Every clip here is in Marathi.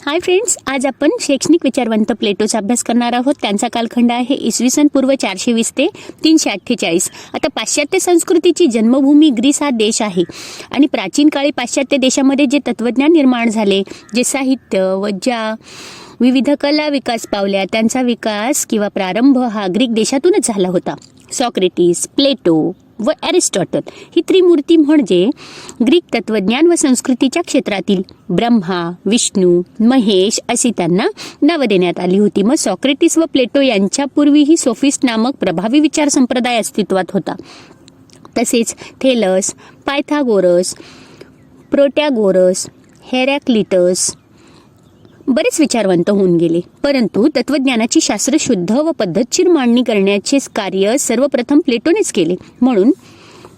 हाय फ्रेंड्स, आज आपण शैक्षणिक विचारवंत प्लेटोचा अभ्यास करणार आहोत. त्यांचा कालखंड आहे इसवी पूर्व 420 ते 348. आता पाश्चात्य संस्कृतीची जन्मभूमी ग्रीस हा देश आहे आणि प्राचीन काळी पाश्चात्य देशामध्ये जे तत्वज्ञान निर्माण झाले, जे साहित्य व ज्या विविध कला विकास पावल्या, त्यांचा विकास किंवा प्रारंभ हा ग्रीक देशातूनच झाला होता. सॉक्रेटिस, प्लेटो व ॲरिस्टॉटल ही त्रिमूर्ती म्हणजे ग्रीक तत्वज्ञान व संस्कृतीच्या क्षेत्रातील ब्रह्मा, विष्णू, महेश अशी त्यांना नावं देण्यात आली होती. मग सॉक्रेटिस व प्लेटो यांच्यापूर्वीही सोफिस्ट नामक प्रभावी विचार संप्रदाय अस्तित्वात होता. तसेच थेलस, पायथागोरस, प्रोटॅगोरस, हेरॅक्लिटस बरेच विचारवंत होऊन गेले. परंतु तत्वज्ञानाची शास्त्रशुद्ध व पद्धतशीर मांडणी करण्याचे कार्य सर्वप्रथम प्लेटोनेच केले. म्हणून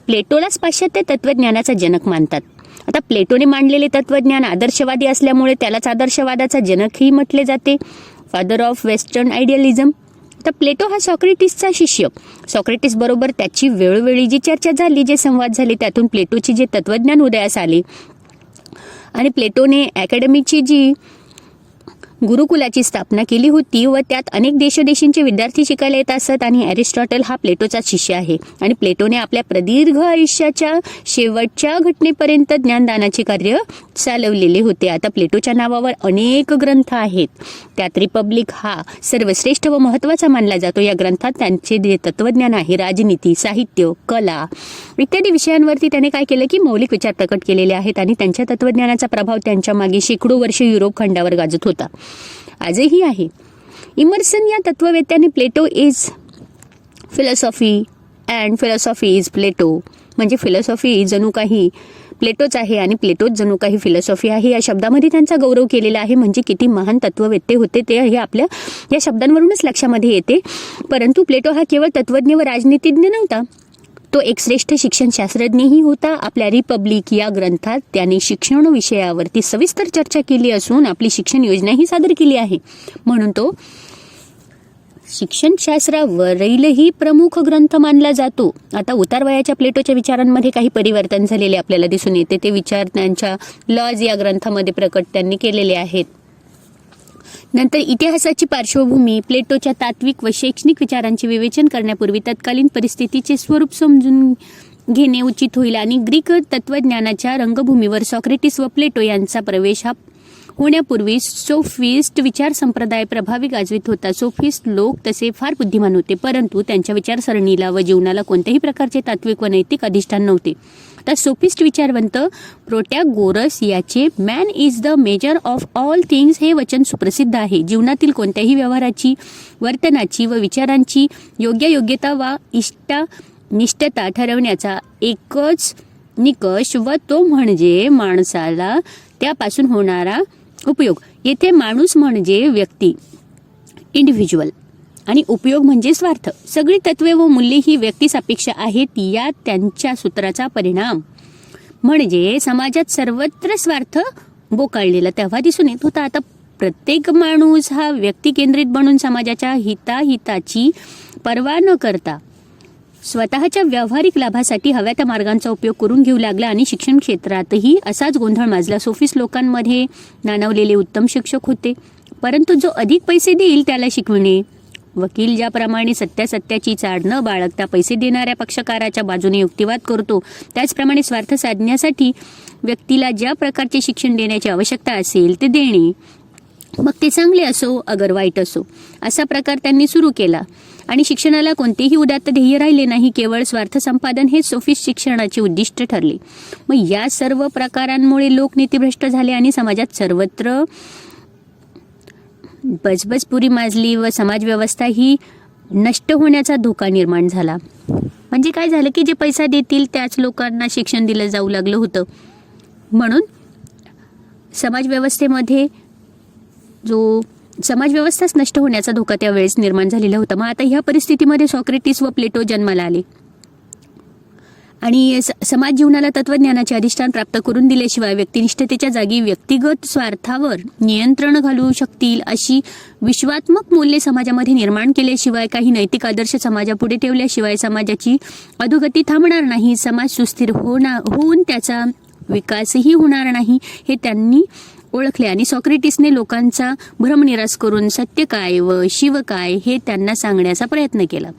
प्लेटोलाच पाश्चात्य तत्वज्ञानाचा जनक मानतात. आता प्लेटोने मांडलेले तत्वज्ञान आदर्शवादी असल्यामुळे त्यालाच आदर्शवादाचा जनकही म्हटले जाते, फादर ऑफ वेस्टर्न आयडियलिझम. तर प्लेटो हा सॉक्रेटिसचा शिष्य. सॉक्रेटिस बरोबर त्याची वेळोवेळी जी चर्चा झाली, जे संवाद झाले, त्यातून प्लेटोची जे तत्वज्ञान उदयास आले आणि प्लेटोने अकॅडमीची जी गुरुकुलाची स्थापना केली होती व त्यात अनेक देशोदेशींचे विद्यार्थी शिकायला येत असत. आणि ॲरिस्टॉटल हा प्लेटोचा शिष्य आहे आणि प्लेटोने आपल्या प्रदीर्घ आयुष्याच्या शेवटच्या घटनेपर्यंत ज्ञानदानाचे कार्य चालवलेले होते. आता प्लेटोच्या नावावर अनेक ग्रंथ आहेत. त्यात रिपब्लिक हा सर्वश्रेष्ठ व महत्त्वाचा मानला जातो. या ग्रंथात त्यांचे जे तत्वज्ञान आहे, राजनीती, साहित्य, कला इत्यादी विषयांवरती त्याने काय केलं की मौलिक विचार प्रकट केलेले आहेत आणि त्यांच्या तत्वज्ञानाचा प्रभाव त्यांच्या मागे शेकडो वर्ष युरोप खंडावर गाजत होता, आजही आहे. इमर्सन या तत्ववेत्याने Plato is philosophy and philosophy is Plato, म्हणजे फिलॉसॉफी जणू काही प्लेटोच आहे आणि प्लेटोच जणू काही फिलॉसॉफी आहे, या शब्दामध्ये त्यांचा गौरव केलेला आहे. म्हणजे किती महान तत्ववेत्ते होते ते हे आपल्या या शब्दांवरूनच लक्षामध्ये येते. परंतु प्लेटो हा केवळ तत्वज्ञ व राजनीतिज्ञ नव्हता, तो एक श्रेष्ठ शिक्षणशास्त्रज्ञही होता. आपल्या रिपब्लिक या ग्रंथात त्याने शिक्षण विषयावरती सविस्तर चर्चा केली असून आपली शिक्षण योजनाही सादर केली आहे. म्हणून तो शिक्षणशास्त्रावरीलही प्रमुख ग्रंथ मानला जातो. आता उतारवयाच्या प्लेटोच्या विचारांमध्ये काही परिवर्तन झालेले आपल्याला दिसून येते. ते विचार त्यांच्या लॉज या ग्रंथामध्ये प्रकट त्यांनी केलेले आहेत. नंतर इतिहासाची पार्श्वभूमी, प्लेटोच्या तात्विक व शैक्षणिक विचारांचे विवेचन करण्यापूर्वी तत्कालीन परिस्थितीचे स्वरूप समजून घेणे उचित होईल. आणि ग्रीक तत्वज्ञानाच्या रंगभूमीवर सॉक्रेटिस व प्लेटो यांचा प्रवेश हा होण्यापूर्वी सोफिस्ट विचार संप्रदाय प्रभावी गाजवित होता. सोफिस्ट लोक तसे फार बुद्धिमान होते, परंतु त्यांच्या विचारसरणीला व जीवनाला कोणत्याही प्रकारचे तात्विक व नैतिक अधिष्ठान नव्हते. तर सोफिस्ट विचारवंत प्रोटॅगोरस याचे man is the measure of all things हे वचन सुप्रसिद्ध आहे. जीवनातील कोणत्याही व्यवहाराची, वर्तनाची व विचारांची योग्यता वा निष्ठता ठरवण्याचा एकच निकष व तो म्हणजे माणसाला त्यापासून होणारा उपयोग. येथे माणूस म्हणजे व्यक्ती, इंडिव्हिज्युअल, आणि उपयोग म्हणजे स्वार्थ. सगळी तत्वे व मूल्ये ही व्यक्तिसापेक्ष आहेत. या त्यांच्या सूत्राचा परिणाम म्हणजे समाजात सर्वत्र स्वार्थ बोकाळलेला तेव्हा दिसून येत होता. आता प्रत्येक माणूस हा व्यक्ती केंद्रित बनून समाजाच्या हिताची पर्वा न करता स्वतःच्या व्यावहारिक लाभासाठी हव्या त्या मार्गांचा उपयोग करून घेऊ लागला. आणि शिक्षण क्षेत्रातही असाच गोंधळ माजला. सोफिस्ट लोकांमध्ये नाणवलेले उत्तम शिक्षक होते, परंतु जो अधिक पैसे देईल त्याला शिकविणे, वकील ज्याप्रमाणे सत्याची चाड न बाळगता पैसे देणाऱ्या पक्षकाराच्या बाजूने युक्तिवाद करतो, त्याचप्रमाणे स्वार्थ साधण्यासाठी व्यक्तीला ज्या प्रकारचे शिक्षण देण्याची आवश्यकता असेल ते देणे, मग ते चांगले असो अगर वाईट असो, असा प्रकार त्यांनी सुरू केला. आणि शिक्षणाला कोणतेही उदात्त ध्येय राहिले नाही, केवळ स्वार्थ संपादन हे सोफिस्ट शिक्षणाचे उद्दिष्ट ठरले. मग या सर्व प्रकारांमुळे लोक नीतिभ्रष्ट झाले आणि समाजात सर्वत्र बजबजपुरी माजली व समाजव्यवस्था ही नष्ट होण्याचा धोका निर्माण झाला. म्हणजे काय झालं की जे पैसा देतील त्याच लोकांना शिक्षण दिलं जाऊ लागलं होतं. म्हणून समाजव्यवस्थेमध्ये समाजव्यवस्थाच नष्ट होण्याचा धोका त्यावेळेस निर्माण झालेला होता. मग आता ह्या परिस्थितीमध्ये सॉक्रेटिस व प्लेटो जन्माला आले आणि समाज जीवनाला तत्वज्ञानाचे अधिष्ठान प्राप्त करून दिल्याशिवाय व्यक्तिनिष्ठतेच्या जागी व्यक्तिगत स्वार्थावर नियंत्रण घालू शकतील अशी विश्वात्मक मूल्ये समाजामध्ये निर्माण केल्याशिवाय, काही नैतिक आदर्श समाजापुढे ठेवल्याशिवाय समाजाची अधोगती थांबणार नाही, समाज सुस्थिर होऊन त्याचा विकासही होणार नाही, हे त्यांनी ओळखले आणि सॉक्रेटिसने लोकांचा भ्रमनिरास करून सत्य काय व शिव काय हे त्यांना सांगण्याचा प्रयत्न केला.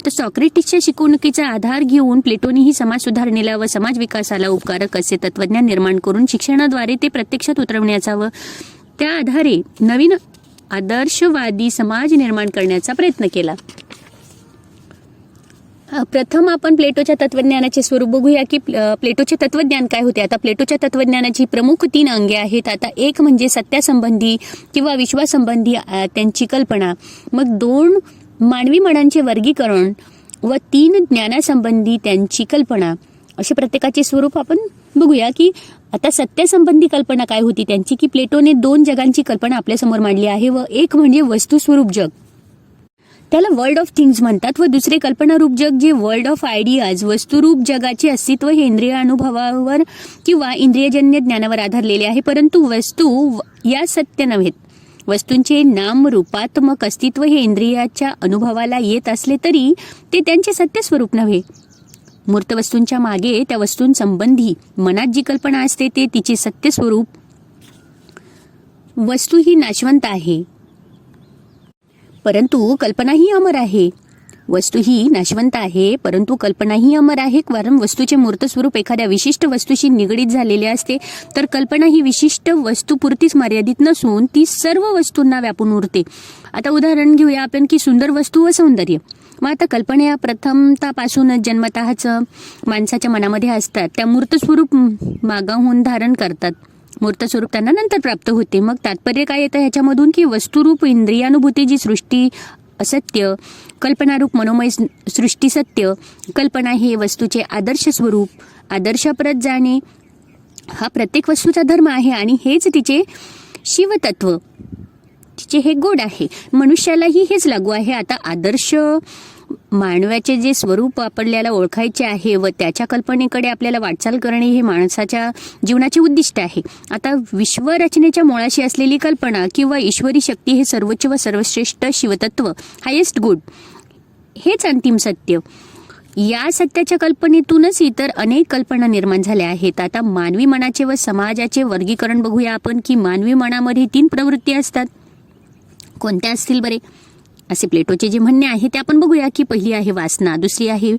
तर सॉक्रेटिसच्या शिकवणुकीचा आधार घेऊन प्लेटोनेही समाज सुधारणेला व समाज विकासाला उपकारक असे तत्वज्ञान निर्माण करून शिक्षणाद्वारे ते प्रत्यक्षात उतरवण्याचा व त्या आधारे नवीन आदर्शवादी समाज निर्माण करण्याचा प्रयत्न केला. प्रथम आपण प्लेटोच्या तत्वज्ञानाचे स्वरूप बघूया की प्लेटोचे तत्वज्ञान काय होते. आता प्लेटोच्या तत्वज्ञानाची प्रमुख 3 अंगे आहेत. आता एक म्हणजे सत्यासंबंधी किंवा विश्वासंबंधी त्यांची कल्पना, मग 2 मानवी मनांचे वर्गीकरण व 3 ज्ञानासंबंधी त्यांची कल्पना, असे प्रत्येकाचे स्वरूप आपण बघूया. की आता सत्यासंबंधी कल्पना काय होती त्यांची, की प्लेटोने 2 जगांची कल्पना आपल्यासमोर मांडली आहे व एक म्हणजे वस्तुस्वरूप जग, त्याला वर्ल्ड ऑफ थिंग्स म्हणतात, व दुसरे कल्पनारूप जग जे वर्ल्ड ऑफ आयडियाज. वस्तुरूप जगाचे अस्तित्व हे इंद्रिय अनुभवावर किंवा इंद्रियजन्य ज्ञानावर आधारलेले आहे, परंतु वस्तू या सत्य नव्हेत. वस्तूंचे नाम रूपात्मक अस्तित्व हे इंद्रियाच्या अनुभवाला येत असले तरी ते त्यांचे सत्य स्वरूप नव्हे. मूर्त वस्तूंच्या मागे त्या वस्तूंसंबंधी मनात जी कल्पना असते ते तिचे सत्य स्वरूप. वस्तू ही नाशवंत आहे परंतु कल्पनाही अमर आहे. वस्तू ही नाशवंत आहे परंतु कल्पनाही अमर आहे, कारण वस्तूचे मूर्त स्वरूप एखाद्या विशिष्ट वस्तूशी निगडीत झालेले असते, तर कल्पना ही विशिष्ट वस्तूपुरतीच मर्यादित नसून ती सर्व वस्तूंना व्यापून उरते. आता उदाहरण घेऊया आपण की सुंदर वस्तू व सौंदर्य. मग आता कल्पना प्रथमतापासूनच जन्मतःच माणसाच्या मनामध्ये असतात, त्या मूर्त स्वरूप मागाहून धारण करतात. मूर्त स्वरूप त्यांना नंतर प्राप्त होते. मग तात्पर्य काय येतं ह्याच्यामधून, की वस्तुरूप इंद्रियानुभूती जी सृष्टी असत्य, कल्पनारूप मनोमय सृष्टी सत्य. कल्पना हे वस्तूचे आदर्श स्वरूप. आदर्शप्रत जाणे हा प्रत्येक वस्तूचा धर्म आहे आणि हेच तिचे शिवतत्व, तिचे हे गोड आहे. मनुष्यालाही हेच लागू आहे. आता आदर्श मानवाचे जे स्वरूप आपल्याला ओळखायचे आहे व त्याच्या कल्पनेकडे आपल्याला वाटचाल करणे हे माणसाच्या जीवनाचे उद्दिष्ट आहे. आता विश्वरचनेच्या मुळाशी असलेली कल्पना किंवा ईश्वरी शक्ती हे सर्वोच्च व सर्वश्रेष्ठ शिवतत्व, हायेस्ट गुड, हेच अंतिम सत्य. या सत्याच्या कल्पनेतूनच इतर अनेक कल्पना निर्माण झाल्या आहेत. आता मानवी मनाचे व समाजाचे वर्गीकरण बघूया आपण की मानवी मनामध्ये 3 प्रवृत्ती असतात. कोणत्या असतील बरे, असे प्लेटोचे जे म्हणणे आहे ते आपण बघूया. की पहिली आहे वासना, दुसरी आहे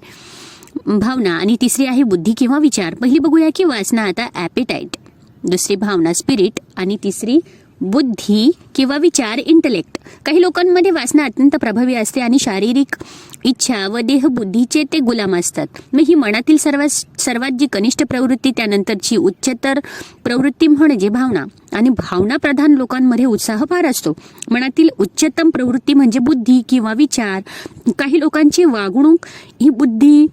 भावना आणि तिसरी आहे बुद्धी किंवा विचार. पहिली बघूया की वासना, आता ॲपेटाईट, दुसरी भावना स्पिरिट आणि तिसरी बुद्धी किंवा विचार इंटलेक्ट. काही लोकांमध्ये वासना अत्यंत प्रभावी असते आणि शारीरिक इच्छा व देहबुद्धीचे ते गुलाम असतात. मग ही मनातील सर्वात जी कनिष्ठ प्रवृत्ती, त्यानंतरची उच्चतर प्रवृत्ती म्हणजे भावना. आणि भावना प्रधान लोकांमध्ये उत्साह फार असतो. मनातील उच्चतम प्रवृत्ती म्हणजे बुद्धी किंवा विचार. काही लोकांची वागणूक ही बुद्धी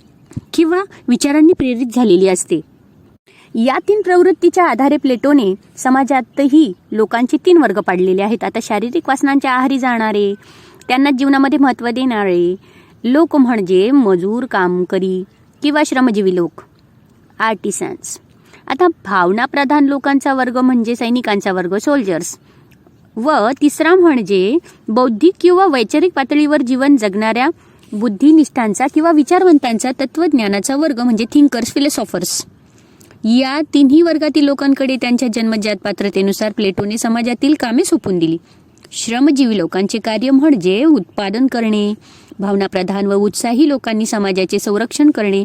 किंवा विचारांनी प्रेरित झालेली असते. या 3 प्रवृत्तीच्या आधारे प्लेटोने समाजातही लोकांचे 3 वर्ग पाडलेले आहेत. आता शारीरिक वासनांच्या आहारी जाणारे, त्यांना जीवनामध्ये महत्त्व देणारे लोक म्हणजे मजूर, कामकरी किंवा श्रमजीवी लोक, आर्टिसन्स. आता भावनाप्रधान लोकांचा वर्ग म्हणजे सैनिकांचा वर्ग, सोल्जर्स. व तिसरा म्हणजे बौद्धिक किंवा वैचारिक पातळीवर जीवन जगणाऱ्या बुद्धिनिष्ठांचा किंवा विचारवंतांचा तत्वज्ञानाचा वर्ग म्हणजे थिंकर्स, फिलॉसॉफर्स. या 3ही वर्गातील लोकांकडे त्यांच्या जन्मजात पात्रतेनुसार प्लेटोने समाजातील कामे सोपवून दिली. श्रमजीवी लोकांचे कार्य म्हणजे उत्पादन करणे, भावनाप्रधान व उत्साही लोकांनी समाजाचे संरक्षण करणे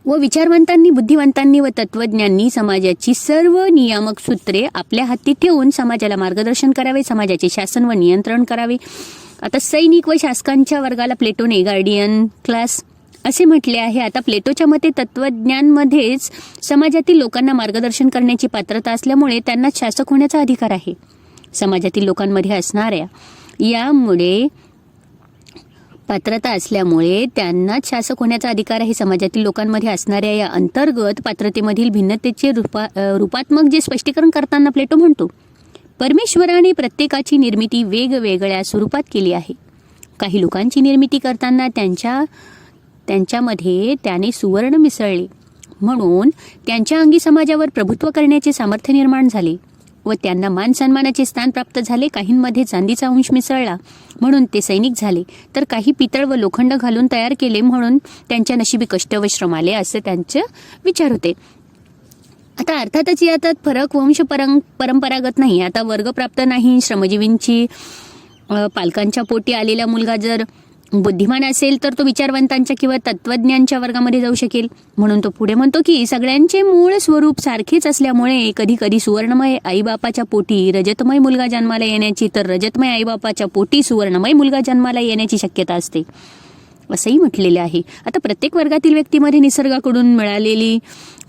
व विचारवंतांनी, बुद्धिवंतांनी व तत्वज्ञांनी समाजाची सर्व नियामक सूत्रे आपल्या हाती ठेवून समाजाला मार्गदर्शन करावे, समाजाचे शासन व नियंत्रण करावे. आता सैनिक व शासकांच्या वर्गाला प्लेटोने गार्डियन क्लास असे म्हटले आहे. आता प्लेटोच्या मते तत्वज्ञांमध्येच समाजातील लोकांना मार्गदर्शन करण्याची पात्रता असल्यामुळे त्यांना शासक होण्याचा अधिकार आहे. समाजातील लोकांमध्ये असणाऱ्या यामुळे पात्रता असल्यामुळे त्यांनाच शासक होण्याचा अधिकार आहे. समाजातील लोकांमध्ये असणाऱ्या या अंतर्गत पात्रतेमधील भिन्नतेचे रूपात्मक जे स्पष्टीकरण करताना प्लेटो म्हणतो, परमेश्वराने प्रत्येकाची निर्मिती वेगवेगळ्या स्वरूपात केली आहे. काही लोकांची निर्मिती करताना त्यांच्यामध्ये त्याने सुवर्ण मिसळले म्हणून त्यांच्या अंगी समाजावर प्रभुत्व करण्याचे सामर्थ्य निर्माण झाले व त्यांना मान सन्मानाचे स्थान प्राप्त झाले. काहींमध्ये चांदीचा अंश मिसळला म्हणून ते सैनिक झाले, तर काही पितळ व लोखंड घालून तयार केले म्हणून त्यांच्या नशिबी कष्ट व श्रम आले, असे त्यांचे विचार होते. आता अर्थातच यात फरक परंपरागत नाही. आता वर्गप्राप्त नाही, श्रमजीवींची पालकांच्या पोटी आलेला मुलगा जर बुद्धिमान असेल तर तो विचारवंतांच्या किंवा तत्वज्ञांच्या वर्गामध्ये जाऊ शकेल. म्हणून तो पुढे म्हणतो की सगळ्यांचे मूळ स्वरूप सारखेच असल्यामुळे कधी कधी सुवर्णमय आईबापाच्या पोटी रजतमय मुलगा जन्माला येण्याची तर रजतमय आईबापाच्या पोटी सुवर्णमय मुलगा जन्माला येण्याची शक्यता असते, असंही म्हटलेले आहे. आता प्रत्येक वर्गातील व्यक्तीमध्ये निसर्गाकडून मिळालेली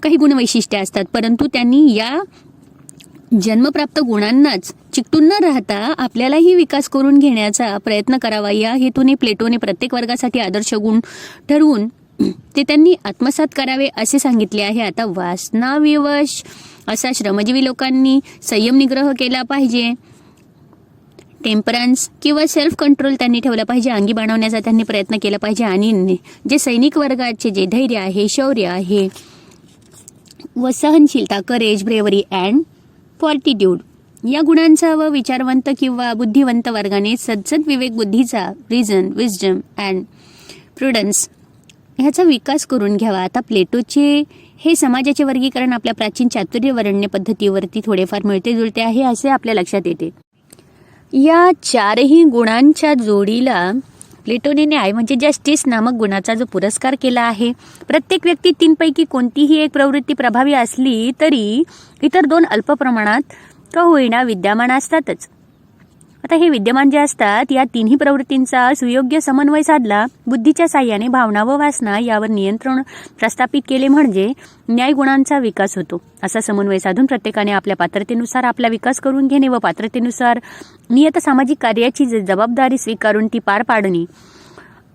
काही गुणवैशिष्ट्ये असतात, परंतु त्यांनी या जन्मप्राप्त गुणांनाच चिकटून न राहता आपल्यालाही विकास करून घेण्याचा प्रयत्न करावा. या हेतूने प्लेटोने प्रत्येक वर्गासाठी आदर्श गुण ठरवून ते त्यांनी आत्मसात करावे असे सांगितले आहे. आता वासनाविवश असा श्रमजीवी लोकांनी संयम निग्रह केला पाहिजे. टेम्परन्स किंवा सेल्फ कंट्रोल त्यांनी ठेवला पाहिजे. अंगी बाणवण्याचा त्यांनी प्रयत्न केला पाहिजे. आणि जे सैनिक वर्गाचे जे धैर्य आहे, शौर्य आहे व सहनशीलता, करेज, ब्रेवरी अँड फॉर्टिट्यूड या गुणांचा व विचारवंत किंवा बुद्धिवंत वर्गाने सद्सद विवेक बुद्धीचा, रिझन, विजडम अँड प्रुडन्स ह्याचा विकास करून घ्यावा. आता प्लेटोचे हे समाजाचे वर्गीकरण आपल्या प्राचीन चातुर्यवर्ण्य पद्धतीवरती थोडेफार मिळते जुळते आहे असे आपल्या लक्षात येते. या चारही गुणांच्या जोडीला प्लेटोने न्याय म्हणजे जस्टिस नामक गुणाचा जो पुरस्कार केला आहे. प्रत्येक व्यक्ती तीनपैकी कोणतीही एक प्रवृत्ती प्रभावी असली तरी इतर दोन अल्प प्रमाणात का होईना विद्यमान असतातच. आता हे विद्यमान जे असतात या तिन्ही प्रवृत्तींचा सुयोग्य समन्वय साधला, बुद्धीच्या साह्याने भावना व वासना यावर नियंत्रण प्रस्थापित केले म्हणजे न्याय गुणांचा विकास होतो. असा समन्वय साधून प्रत्येकाने आपल्या पात्रतेनुसार आपला विकास करून घेणे व पात्रतेनुसार नियत सामाजिक कार्याची जबाबदारी स्वीकारून ती पार पाडणे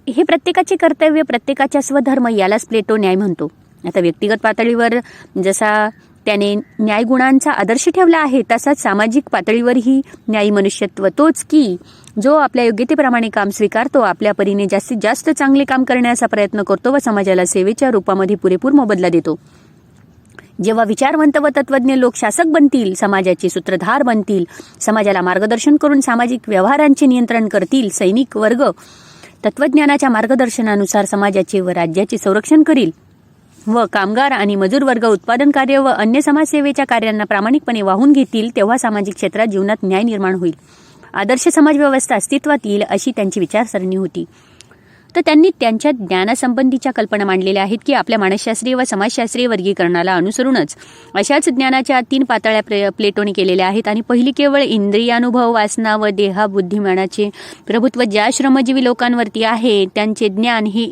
हे प्रत्येकाचे कर्तव्य, प्रत्येकाच्या स्वधर्म यालाच प्लेटो न्याय म्हणतो. आता व्यक्तिगत पातळीवर जसा त्याने न्यायगुणांचा आदर्श ठेवला आहे तसाच सामाजिक पातळीवरही न्यायी मनुष्यत्व तोच की जो आपल्या योग्यतेप्रमाणे काम स्वीकारतो, आपल्या परीने जास्तीत जास्त चांगले काम करण्याचा प्रयत्न करतो व समाजाला सेवेच्या रूपामध्ये पुरेपूर मोबदला देतो. जेव्हा विचारवंत व तत्वज्ञ लोक शासक बनतील, समाजाचे सूत्रधार बनतील, समाजाला मार्गदर्शन करून सामाजिक व्यवहारांचे नियंत्रण करतील, सैनिक वर्ग तत्वज्ञानाच्या मार्गदर्शनानुसार समाजाचे व राज्याचे संरक्षण करील व कामगार आणि मजूर वर्ग उत्पादन कार्य व अन्य समाजसेवेच्या कार्यांना प्रामाणिकपणे वाहून घेतील, तेव्हा सामाजिक क्षेत्रात जीवनात न्याय निर्माण होईल. आदर्श समाज व्यवस्था अस्तित्वात येईल अशी त्यांची विचारसरणी होती. तर त्यांनी त्यांच्या ज्ञानासंबंधीच्या कल्पना मांडलेल्या आहेत की आपल्या मानसशास्त्रीय व समाजशास्त्रीय वर्गीकरणाला अनुसरूनच अशाच ज्ञानाच्या 3 पातळ्या प्लेटोने केलेल्या आहेत. आणि पहिली केवळ इंद्रियानुभव, वासना व देहाबुद्धिमानाचे प्रभुत्व ज्या श्रमजीवी लोकांवरती आहे त्यांचे ज्ञान हे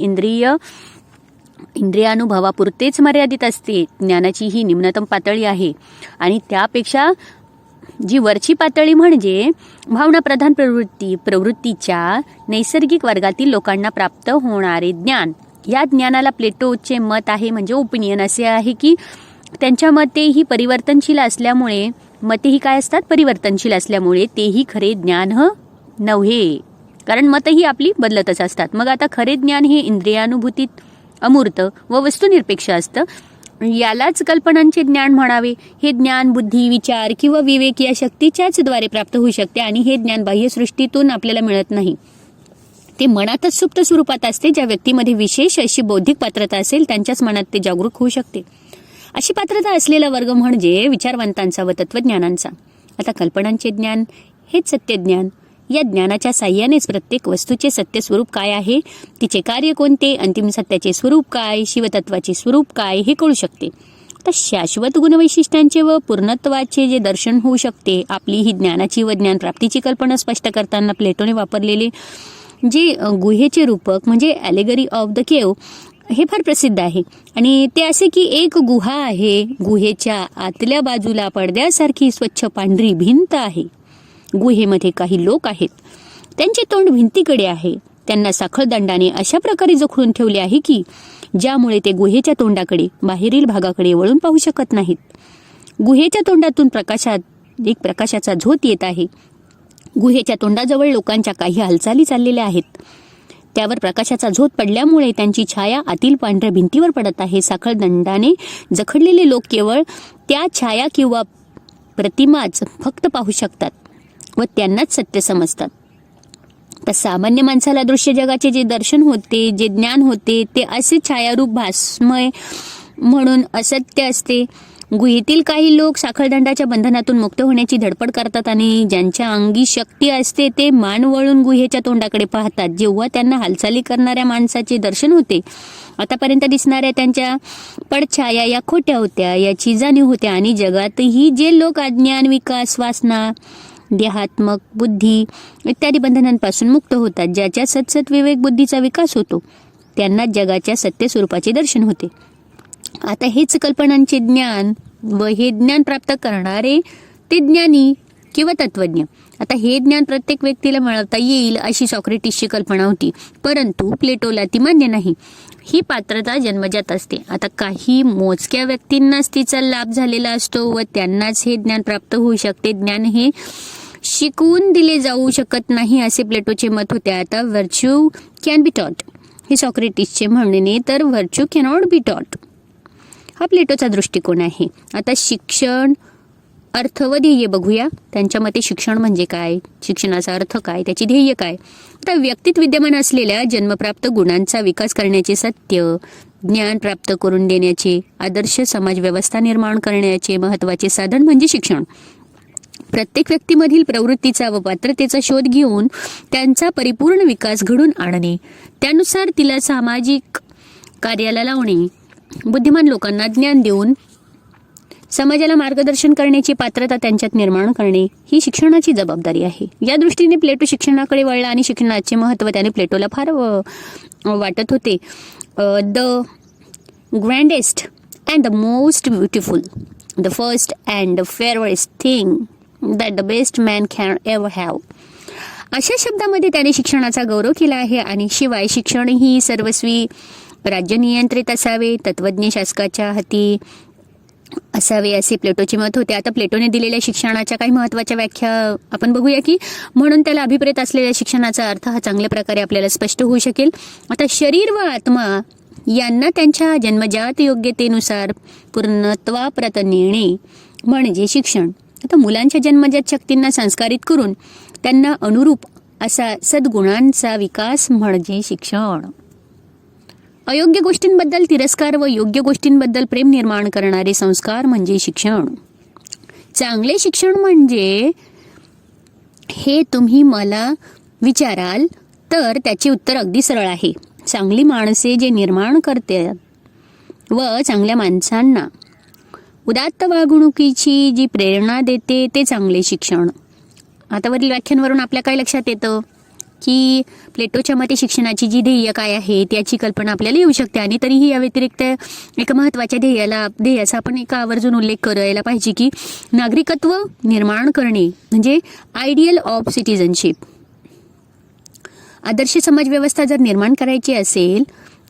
इंद्रियानुभवापुरतेच मर्यादित असते. ज्ञानाची ही निम्नतम पातळी आहे. आणि त्यापेक्षा जी वरची पातळी म्हणजे भावनाप्रधान प्रवृत्तीच्या नैसर्गिक वर्गातील लोकांना प्राप्त होणारे ज्ञान, या ज्ञानाला प्लेटोचे मत आहे म्हणजे ओपिनियन असे आहे की त्यांच्या मतेही परिवर्तनशील असल्यामुळे, मतेही काय असतात परिवर्तनशील असल्यामुळे तेही खरे ज्ञान नव्हे, कारण मतही आपली बदलतच असतात. मग आता खरे ज्ञान हे इंद्रियानुभूतीत अमूर्त व वस्तुनिरपेक्ष असतं, यालाच कल्पनांचे ज्ञान म्हणावे. हे ज्ञान बुद्धी, विचार किंवा विवेक या शक्तीच्याच द्वारे प्राप्त होऊ शकते आणि हे ज्ञान बाह्यसृष्टीतून आपल्याला मिळत नाही. ते मनातच सुप्त स्वरूपात असते. ज्या व्यक्तीमध्ये विशेष अशी बौद्धिक पात्रता असेल त्यांच्याच मनात ते जागरूक होऊ शकते. अशी पात्रता असलेला वर्ग म्हणजे विचारवंतांचा व तत्वज्ञानांचा. आता कल्पनांचे ज्ञान हेच सत्यज्ञान. या ज्ञानाच्या साह्यानेच प्रत्येक वस्तूचे सत्य स्वरूप काय आहे, तिचे कार्य कोणते, अंतिम सत्याचे स्वरूप काय, शिवतत्वाचे स्वरूप काय हे कळू शकते. तर शाश्वत गुणवैशिष्ट्यांचे व पूर्णत्वाचे जे दर्शन होऊ शकते. आपली ही ज्ञानाची व ज्ञानप्राप्तीची कल्पना स्पष्ट करताना प्लेटोने वापरलेले जे गुहेचे रूपक म्हणजे ॲलेगरी ऑफ द केव हे फार प्रसिद्ध आहे. आणि ते असे की एक गुहा आहे, गुहेच्या आतल्या बाजूला पडद्यासारखी स्वच्छ पांढरी भिंत आहे. गुहेमध्ये काही लोक आहेत, त्यांचे तोंड भिंतीकडे आहे. त्यांना साखळदंडाने अशा प्रकारे जखडून ठेवले आहे की ज्यामुळे ते गुहेच्या तोंडाकडे, बाहेरील भागाकडे वळून पाहू शकत नाहीत. गुहेच्या तोंडातून एक प्रकाशाचा झोत येत आहे. गुहेच्या तोंडाजवळ लोकांच्या काही हालचाली चाललेल्या आहेत. त्यावर प्रकाशाचा झोत पडल्यामुळे त्यांची छाया आतील पांढऱ्या भिंतीवर पडत आहे. साखळदंडाने जखडलेले लोक केवळ त्या छाया किंवा प्रतिमाच फक्त पाहू शकतात व त्यांनाच सत्य समजतात. तर सामान्य माणसाला दृश्य जगाचे जे दर्शन होते, जे ज्ञान होते ते असे छायारूप भासमय म्हणून असत्य असते. गुहेतील काही लोक साखळदंडाच्या बंधनातून मुक्त होण्याची धडपड करतात आणि ज्यांच्या अंगी शक्ती असते ते मान वळून गुहेच्या तोंडाकडे पाहतात. जेव्हा त्यांना हालचाली करणाऱ्या माणसाचे दर्शन होते, आतापर्यंत दिसणाऱ्या त्यांच्या पडछाया या खोट्या होत्या याची जाणीव होते. आणि जगातही जे लोक अज्ञान, विकास, वासना, देहात्मक बुद्धी इत्यादी बंधनांपासून मुक्त होतात, ज्याच्या सतसत विवेक बुद्धीचा विकास होतो, त्यांना जगाच्या सत्य स्वरूपाचे दर्शन होते. आता हेच कल्पनांचे ज्ञान व हे ज्ञान प्राप्त करणारे ते ज्ञानी किंवा तत्वज्ञ. आता हे ज्ञान प्रत्येक व्यक्तीला मिळवता येईल अशी सॉक्रेटिसची कल्पना होती, परंतु प्लेटोला ती मान्य नाही. ही पात्रता जन्मजात असते. आता काही मोजक्या व्यक्तींनाच तिचा लाभ झालेला असतो व त्यांनाच हे ज्ञान प्राप्त होऊ शकते. ज्ञान हे शिकवून दिले जाऊ शकत नाही असे प्लेटोचे मत होते. आता व्हर्च्यू कॅन बी टॉट हे सॉक्रेटिसचे म्हणणे, तर व्हर्च्यू कॅनॉट बी टॉट हा प्लेटोचा दृष्टिकोन आहे. आता शिक्षण, अर्थ व ध्येय बघूया. त्यांच्या मते शिक्षण म्हणजे काय, शिक्षणाचा अर्थ काय, त्याची ध्येय काय. तर व्यक्तीत विद्यमान असलेल्या जन्मप्राप्त गुणांचा विकास करण्याचे सत्य ज्ञान प्राप्त करून देण्याचे आदर्श समाज व्यवस्था निर्माण करण्याचे महत्त्वाचे साधन म्हणजे शिक्षण. प्रत्येक व्यक्तीमधील प्रवृत्तीचा व पात्रतेचा शोध घेऊन त्यांचा परिपूर्ण विकास घडून आणणे, त्यानुसार तिला सामाजिक कार्याला लावणे, बुद्धिमान लोकांना ज्ञान देऊन समाजाला मार्गदर्शन करण्याची पात्रता त्यांच्यात निर्माण करणे ही शिक्षणाची जबाबदारी आहे. या दृष्टीने प्लेटो शिक्षणाकडे वळला आणि शिक्षणाचे महत्त्व त्याने प्लेटोला फार वाटत होते. The grandest and the most beautiful, the first and the fairest thing that the best man can ever have, अशा शब्दामध्ये त्याने शिक्षणाचा गौरव केला आहे. आणि शिवाय शिक्षण ही सर्वस्वी राज्य नियंत्रित असावे, तत्वज्ञ शासकाच्या हाती असावे असे प्लेटोचे मत होते. आता प्लेटोने दिलेल्या शिक्षणाच्या काही महत्त्वाच्या व्याख्या आपण बघूया की म्हणून त्याला अभिप्रेत असलेल्या शिक्षणाचा अर्थ हा चांगल्या प्रकारे आपल्याला स्पष्ट होऊ शकेल. आता शरीर व आत्मा यांना त्यांच्या जन्मजात योग्यतेनुसार पूर्णत्वाप्रत नेणे म्हणजे शिक्षण. आता मुलांच्या जन्मजात शक्तींना संस्कारित करून त्यांना अनुरूप असा सद्गुणांचा विकास म्हणजे शिक्षण. अयोग्य गोष्टींबद्दल तिरस्कार व योग्य गोष्टींबद्दल प्रेम निर्माण करणारे संस्कार म्हणजे शिक्षण. चांगले शिक्षण म्हणजे हे तुम्ही मला विचाराल तर त्याचे उत्तर अगदी सरळ आहे. चांगली माणसे जे निर्माण करतात व चांगल्या माणसांना उदात्त वागणुकीची जी प्रेरणा देते ते चांगले शिक्षण. आता वरील व्याख्यांवरून आपल्या काय लक्षात येतं की प्लेटोच्या मते शिक्षणाची जी ध्येय काय आहे त्याची कल्पना आपल्याला येऊ शकते. आणि तरीही या व्यतिरिक्त एका महत्त्वाच्या ध्येयाचा आपण एका आवर्जून उल्लेख करायला पाहिजे की नागरिकत्व निर्माण करणे म्हणजे आयडियल ऑफ सिटिझनशिप. आदर्श समाज व्यवस्था जर निर्माण करायची असेल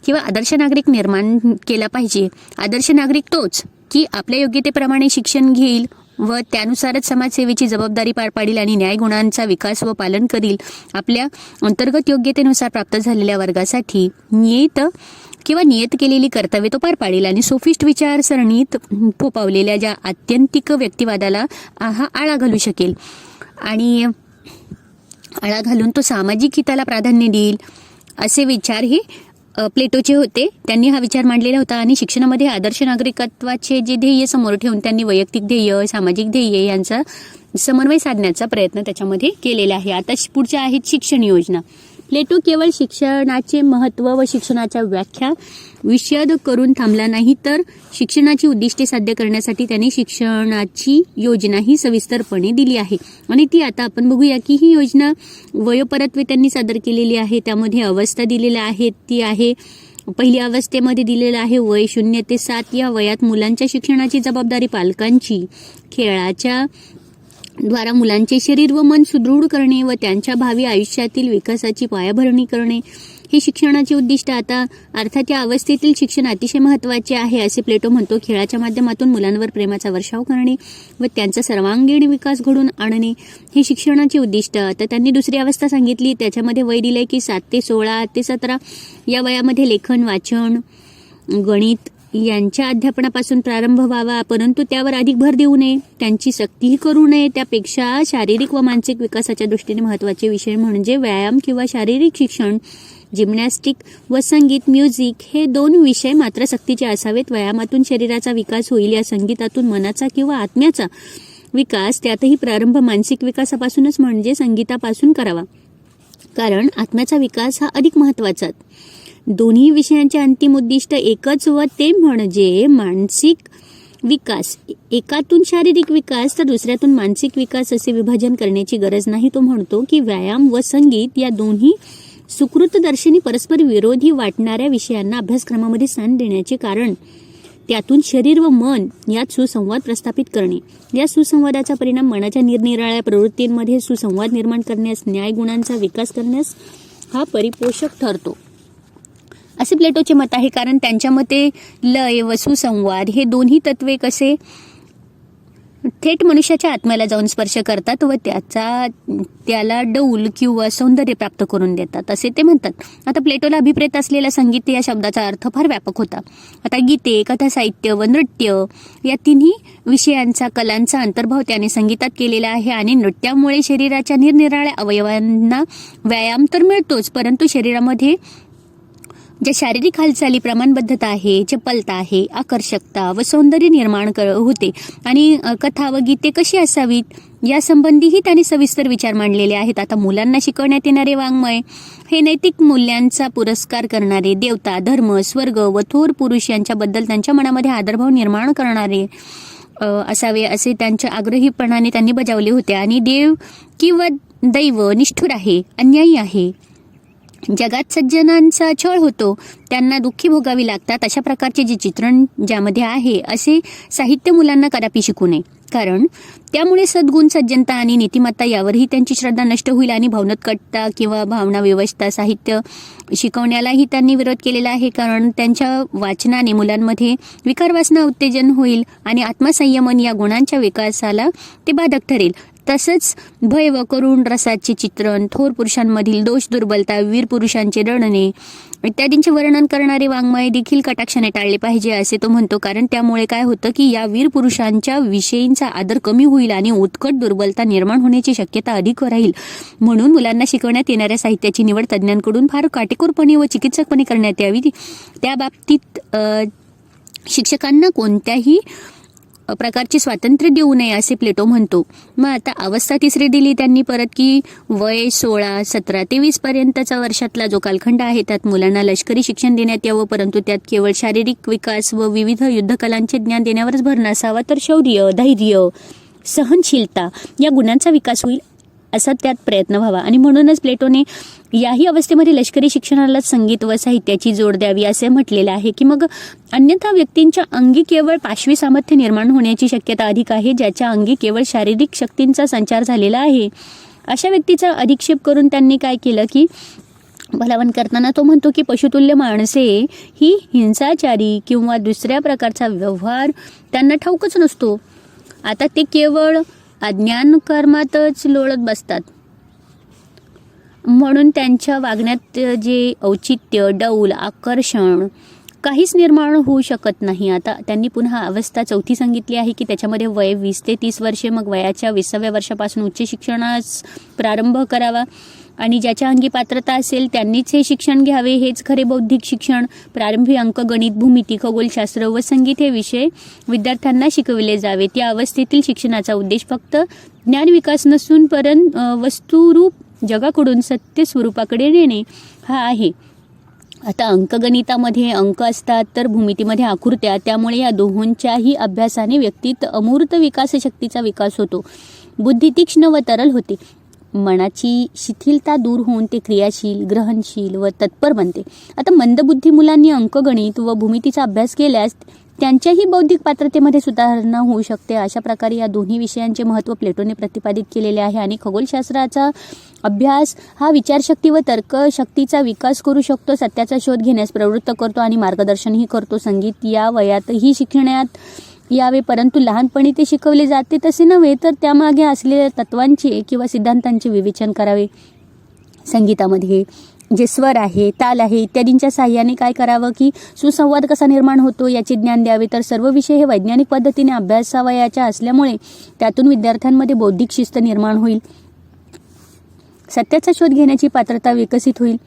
किंवा आदर्श नागरिक निर्माण केला पाहिजे, आदर्श नागरिक तोच की आपल्या योग्यतेप्रमाणे शिक्षण घेईल व त्यानुसारच समाजसेवेची जबाबदारी पार पाडील आणि न्यायगुणांचा विकास व पालन करील. आपल्या अंतर्गत योग्यतेनुसार प्राप्त झालेल्या वर्गासाठी नियत केलेली कर्तव्ये तो पार पाडील आणि सोफिस्ट विचारसरणीत फोपावलेल्या ज्या आत्यंतिक व्यक्तिवादाला हा आळा घालू शकेल आणि आळा घालून तो सामाजिक हिताला प्राधान्य देईल असे विचार हे प्लेटोचे होते. त्यांनी हा विचार मांडलेला होता आणि शिक्षणामध्ये आदर्श नागरिकत्वाचे जे ध्येय समोर ठेवून त्यांनी वैयक्तिक ध्येय, सामाजिक ध्येय यांचा समन्वय साधण्याचा प्रयत्न त्याच्यामध्ये केलेला आहे. आता पुढच्या आहेत शिक्षण योजना. प्लेटो केवळ शिक्षणाचे महत्त्व व शिक्षणाच्या व्याख्या विशद करून थांबला नाही, तर शिक्षणाची उद्दिष्टे साध्य करण्यासाठी त्यांनी शिक्षणाची योजनाही सविस्तरपणे दिली आहे. आणि ती आता आपण बघूया की ही योजना वयोपरत्वे त्यांनी सादर केलेली आहे. त्यामध्ये अवस्था दिलेल्या आहेत. ती आहे पहिली अवस्थेमध्ये दिलेलं आहे वय 0 ते 7 या वयात मुलांच्या शिक्षणाची जबाबदारी पालकांची. खेळाच्या द्वारा मुलांचे शरीर व मन सुदृढ करणे व त्यांच्या भावी आयुष्यातील विकासाची पायाभरणी करणे हे शिक्षणाचे उद्दिष्ट. आता अर्थात या अवस्थेतील शिक्षण अतिशय महत्त्वाचे आहे असे प्लेटो म्हणतो. खेळाच्या माध्यमातून मुलांवर प्रेमाचा वर्षाव करणे व त्यांचा सर्वांगीण विकास घडून आणणे हे शिक्षणाचे उद्दिष्ट. आता त्यांनी दुसरी अवस्था सांगितली, त्याच्यामध्ये वय दिले की 7 ते 16 ते 17 या वयामध्ये लेखन, वाचन, गणित यांच्या अध्यापनापासून प्रारंभ व्हावा, परंतु त्यावर अधिक भर देऊ नये, त्यांची सक्तीही करू नये. त्यापेक्षा शारीरिक व मानसिक विकासाच्या दृष्टीने महत्त्वाचे विषय म्हणजे व्यायाम किंवा शारीरिक शिक्षण जिम्नॅस्टिक व संगीत म्युझिक हे 2 विषय मात्र सक्तीचे असावेत. व्यायामातून शरीराचा विकास होईल, या संगीतातून मनाचा किंवा आत्म्याचा विकास, त्यातही प्रारंभ मानसिक विकासापासूनच म्हणजे संगीतापासून करावा, कारण आत्म्याचा विकास हा अधिक महत्त्वाचा. दोन्ही विषयांचे अंतिम उद्दिष्ट एकच व ते म्हणजे मानसिक विकास. एकातून शारीरिक विकास तर दुसऱ्यातून मानसिक विकास असे विभाजन करण्याची गरज नाही. तो म्हणतो की व्यायाम व संगीत या दोन्ही सुकृतदर्शनी परस्पर विरोधी वाटणाऱ्या विषयांना अभ्यासक्रमामध्ये स्थान देण्याचे कारण त्यातून शरीर व मन यात सुसंवाद प्रस्थापित करणे. या सुसंवादाचा परिणाम मनाच्या निरनिराळ्या प्रवृत्तींमध्ये सुसंवाद निर्माण करण्यास, न्याय गुणांचा विकास करण्यास हा परिपोषक ठरतो, असे प्लेटोचे मत आहे. कारण त्यांच्या मते लय व सुसंवाद हे दोन्ही तत्वे कसे थेट मनुष्याच्या आत्म्याला जाऊन स्पर्श करतात व त्याला डौल किंवा सौंदर्य प्राप्त करून देतात, असे ते म्हणतात. आता प्लेटोला अभिप्रेत असलेला संगीत या शब्दाचा अर्थ फार व्यापक होता. आता गीते, कथा साहित्य व नृत्य या तिन्ही विषयांचा, कलांचा अंतर्भाव त्याने संगीतात केलेला आहे. आणि नृत्यामुळे शरीराच्या निरनिराळ्या अवयवांना व्यायाम तर मिळतोच, परंतु शरीरामध्ये ज्या शारीरिक हालचाली, प्रमाणबद्धता आहे, चपलता आहे, आकर्षकता व सौंदर्य निर्माण होते. आणि कथा व गीते कशी असावीत यासंबंधीही त्यांनी सविस्तर विचार मांडलेले आहेत. आता मुलांना शिकवण्यात येणारे वाङ्मय हे नैतिक मूल्यांचा पुरस्कार करणारे, देवता, धर्म, स्वर्ग व थोर पुरुष यांच्याबद्दल त्यांच्या मनामध्ये आदरभाव निर्माण करणारे असावे, असे त्यांच्या आग्रहीपणाने त्यांनी बजावले होते. आणि देव किंवा दैव निष्ठुर आहे, अन्यायी आहे, जगात सज्जनांचा छळ होतो, त्यांना दुःखी भोगावी लागतात, अशा प्रकारचे जे चित्रण ज्यामध्ये आहे असे साहित्य मुलांना कदापि शिकू नये. कारण त्यामुळे सद्गुण, सज्जनता आणि नीतिमत्ता यावरही त्यांची श्रद्धा नष्ट होईल. आणि भावनात्मकता किंवा भावना विवशता साहित्य शिकवण्यालाही त्यांनी विरोध केलेला आहे. कारण त्यांच्या वाचनाने मुलांमध्ये विकारवासना उत्तेजन होईल आणि आत्मसंयमन या गुणांच्या विकासाला ते बाधक ठरेल. तसंच भय व करुण रसाचे चित्रण, थोर पुरुषांमधील दोष, दुर्बलता, वीर पुरुषांचे रडणे इत्यादींचे वर्णन करणारे वाङ्मय देखील कटाक्षाने टाळले पाहिजे, असे तो म्हणतो. कारण त्यामुळे काय होतं की या वीर पुरुषांच्या विषयींचा आदर कमी होईल आणि उत्कट दुर्बलता निर्माण होण्याची शक्यता अधिक राहील. म्हणून मुलांना शिकवण्यात येणाऱ्या साहित्याची निवड तज्ज्ञांकडून फार काटेकोरपणे व चिकित्सकपणे करण्यात यावी. त्या बाबतीत शिक्षकांना कोणत्याही प्रकारचे स्वातंत्र्य देऊ नये, असे प्लेटो म्हणतो. मग आता अवस्था तिसरी दिली त्यांनी परत की वय 16, 17 ते 20 पर्यंतचा वर्षातला जो कालखंड आहे त्यात मुलांना लष्करी शिक्षण देण्यात यावं, परंतु त्यात केवळ शारीरिक विकास व विविध युद्धकलांचे ज्ञान देण्यावरच भर नसावा, तर शौर्य, धैर्य, सहनशीलता या गुणांचा विकास होईल असा त्यात प्रयत्न व्हावा. आणि म्हणूनच प्लेटोने याही अवस्थेमध्ये लष्करी शिक्षणाला संगीत व साहित्याची जोड द्यावी असे म्हटलेले आहे. की मग अन्यथा व्यक्तींच्या अंगी केवळ पाशवी सामर्थ्य निर्माण होण्याची शक्यता अधिक आहे, ज्याच्या अंगी केवळ शारीरिक शक्तींचा संचार झालेला आहे. अशा व्यक्तीचा अधिक्षेप करून त्यांनी काय केलं की भलावण करताना तो म्हणतो की पशुतुल्य माणसे ही हिंसाचारी किंवा दुसऱ्या प्रकारचा व्यवहार त्यांना ठाऊकच नसतो. आता ते केवळ अज्ञान कर्मातच लोळत बसतात, म्हणून त्यांच्या वागण्यात जे औचित्य, डौल, आकर्षण काहीच निर्माण होऊ शकत नाही. आता त्यांनी पुन्हा अवस्था चौथी सांगितली आहे की त्याच्यामध्ये वय 20 ते 30 वर्षे, मग वयाच्या 20व्या वर्षापासून उच्च शिक्षणास प्रारंभ करावा आणि ज्याच्या अंगी पात्रता असेल त्यांनीच हे शिक्षण घ्यावे. हेच खरे बौद्धिक शिक्षण. प्रारंभी अंकगणित, भूमिती, खगोलशास्त्र व संगीत हे विषय विद्यार्थ्यांना शिकविले जावेत. या अवस्थेतील शिक्षणाचा उद्देश फक्त ज्ञान विकास नसून वस्तुरूप जगाकडून सत्य स्वरूपाकडे नेणे हा आहे. आता अंकगणितामध्ये अंक असतात तर भूमितीमध्ये आकृत्या, त्यामुळे या दोहोंच्याही अभ्यासाने व्यक्तीत अमूर्त विकास शक्तीचा विकास होतो. बुद्धी तीक्ष्ण व तरल होते. मनाची शिथिलता दूर होऊन ते क्रियाशील, ग्रहणशील व तत्पर बनते. आता मंदबुद्धी मुलांनी अंकगणित व भूमितीचा अभ्यास केल्यास त्यांच्याही बौद्धिक पात्रतेमध्ये सुधारणा होऊ शकते. अशा प्रकारे या दोन्ही विषयांचे महत्त्व प्लेटोने प्रतिपादित केलेले आहे. आणि खगोलशास्त्राचा अभ्यास हा विचारशक्ती व तर्कशक्तीचा विकास करू शकतो, सत्याचा शोध घेण्यास प्रवृत्त करतो आणि मार्गदर्शनही करतो. संगीत या वयातही शिकण्यात यावे, परंतु लहानपणी ते शिकवले जाते तसे नव्हे, तर त्यामागे असलेल्या तत्वांचे किंवा सिद्धांतांचे विवेचन करावे. संगीतामध्ये जे स्वर आहे, ताल आहे इत्यादींच्या साह्याने काय करावं की सुसंवाद कसा निर्माण होतो याचे ज्ञान द्यावे. तर सर्व विषय हे वैज्ञानिक पद्धतीने अभ्यासावयाच्या असल्यामुळे त्यातून विद्यार्थ्यांमध्ये बौद्धिक शिस्त निर्माण होईल, सत्याचा शोध घेण्याची पात्रता विकसित होईल.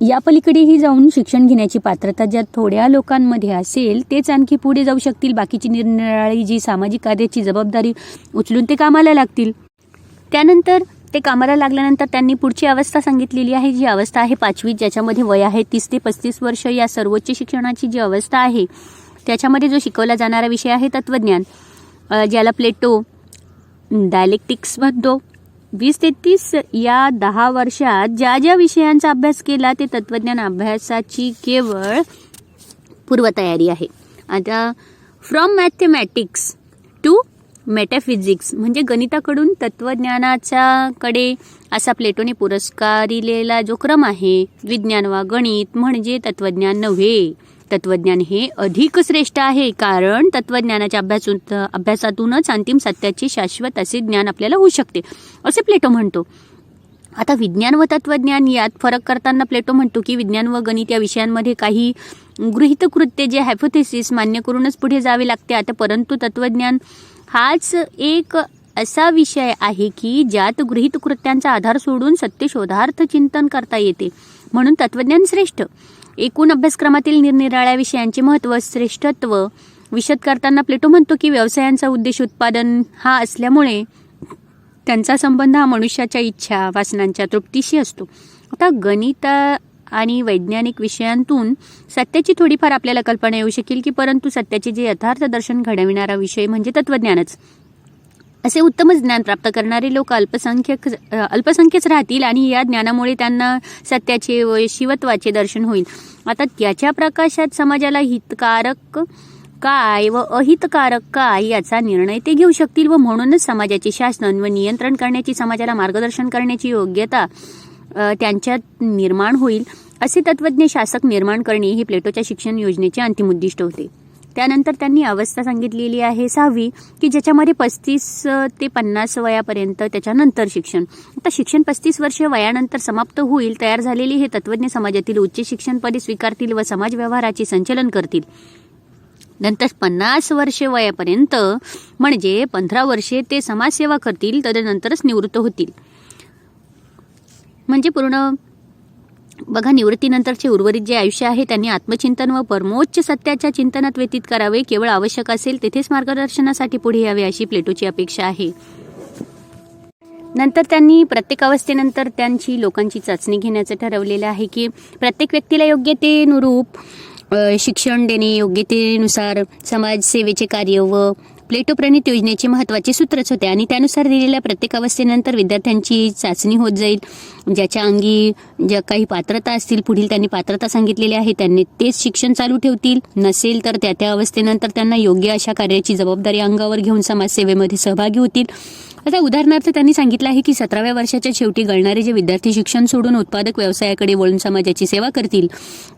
या पलीकडेही जाऊन शिक्षण घेण्याची पात्रता ज्या थोड्या लोकांमध्ये असेल तेच आणखी पुढे जाऊ शकतील. बाकीची निरनिराळी जी सामाजिक कार्याची जबाबदारी उचलून ते कामाला लागतील. त्यानंतर ते कामाला लागल्यानंतर त्यांनी पुढची अवस्था सांगितलेली आहे, जी अवस्था आहे 5वी, ज्याच्यामध्ये वय आहे 30 ते 35 वर्ष. या सर्वोच्च शिक्षणाची जी अवस्था आहे त्याच्यामध्ये जो शिकवला जाणारा विषय आहे तत्त्वज्ञान, ज्याला प्लेटो डायलेक्टिक्स म्हणतो. 20 ते 30 या 10 वर्षात ज्या ज्या विषयांचा अभ्यास केला ते तत्त्वज्ञान अभ्यासाची केवळ पूर्वतयारी आहे. आता फ्रॉम मॅथमॅटिक्स टू मेटाफिजिक्स म्हणजे गणिताकडून तत्त्वज्ञानाच्याकडे असा प्लेटोने पुरस्कारिलेला जो क्रम आहे. विज्ञान वा गणित म्हणजे तत्त्वज्ञान नव्हे. तत्त्वज्ञान हे अधिक श्रेष्ठ आहे, कारण तत्त्वज्ञानाच्या अभ्यासातूनच अंतिम सत्याचे शाश्वत असे ज्ञान आपल्याला होऊ शकते, असे प्लेटो म्हणतो. आता विज्ञान व तत्त्वज्ञान यात फरक करताना प्लेटो म्हणतो की विज्ञान व गणित या विषयांमध्ये काही गृहीतकृत्य जे हायपोथेसिस मान्य करूनच पुढे जावे लागते. आता परंतु तत्त्वज्ञान हाच एक असा विषय आहे की ज्यात गृहीतकृत्यांचा आधार सोडून सत्य शोधार्थ चिंतन करता येते, म्हणून तत्त्वज्ञान श्रेष्ठ. एकूण अभ्यासक्रमातील निरनिराळ्या विषयांचे महत्त्व, श्रेष्ठत्व विशद करताना प्लेटो म्हणतो की व्यवसायांचा उद्देश उत्पादन हा असल्यामुळे त्यांचा संबंध हा मनुष्याच्या इच्छा वासनांच्या तृप्तीशी असतो. आता गणित आणि वैज्ञानिक विषयांतून सत्याची थोडीफार आपल्याला कल्पना येऊ शकेल की, परंतु सत्याचे जे यथार्थ दर्शन घडविणारा विषय म्हणजे तत्त्वज्ञानच. असे उत्तम ज्ञान प्राप्त करणारे लोक अल्पसंख्यच राहतील आणि या ज्ञानामुळे त्यांना सत्याचे व शिवत्वाचे दर्शन होईल. आता त्याच्या प्रकाशात समाजाला हितकारक काय व अहितकारक काय याचा निर्णय ते घेऊ शकतील व म्हणूनच समाजाचे शासन व नियंत्रण करण्याची, समाजाला मार्गदर्शन करण्याची योग्यता त्यांच्यात निर्माण होईल. असे तत्त्वज्ञ शासक निर्माण करणे हे प्लेटोच्या शिक्षण योजनेचे अंतिम उद्दिष्ट होते. त्यानंतर त्यांनी अवस्था सांगितलेली आहे 6वी, की ज्याच्यामध्ये 35 ते 50 वयापर्यंत, त्याच्यानंतर शिक्षण. आता शिक्षण 35 वर्ष वयानंतर समाप्त होईल. तयार झालेले हे तत्त्वज्ञ समाजातील उच्च शिक्षण पदे स्वीकारतील व समाज व्यवहाराचे संचलन करतील. नंतर 50 वर्षे वयापर्यंत म्हणजे 15 वर्षे ते समाजसेवा करतील, तदनंतरच निवृत्त होतील. म्हणजे पूर्ण बघा, निवृत्तीनंतरचे उर्वरित जे आयुष्य आहे त्यांनी आत्मचिंतन व परमोच्च सत्याच्या चिंतनात व्यतीत करावे. केवळ आवश्यक असेल तेथेच मार्गदर्शनासाठी पुढे यावे अशी प्लेटोची अपेक्षा आहे. नंतर त्यांनी प्रत्येक अवस्थेनंतर त्यांची लोकांची चाचणी घेण्याचं ठरवलेलं आहे की प्रत्येक व्यक्तीला योग्यतेनुरूप शिक्षण देणे, योग्यतेनुसार समाजसेवेचे कार्य व प्लेटो प्रणित योजनेचे महत्त्वाचे सूत्रच होते. आणि त्यानुसार दिलेल्या प्रत्येक अवस्थेनंतर विद्यार्थ्यांची चाचणी होत जाईल. ज्याच्या अंगी ज्या काही पात्रता असतील, पुढील त्यांनी पात्रता सांगितलेली आहे, त्यांनी तेच शिक्षण चालू ठेवतील. नसेल तर त्या अवस्थेनंतर त्यांना योग्य अशा कार्याची जबाबदारी अंगावर घेऊन समाजसेवेमध्ये सहभागी होतील. आता उदाहरणार्थ त्यांनी सांगितलं आहे की 17व्या वर्षाच्या शेवटी गळणारे जे विद्यार्थी शिक्षण सोडून उत्पादक व्यवसायाकडे वळून समाजाची सेवा करतील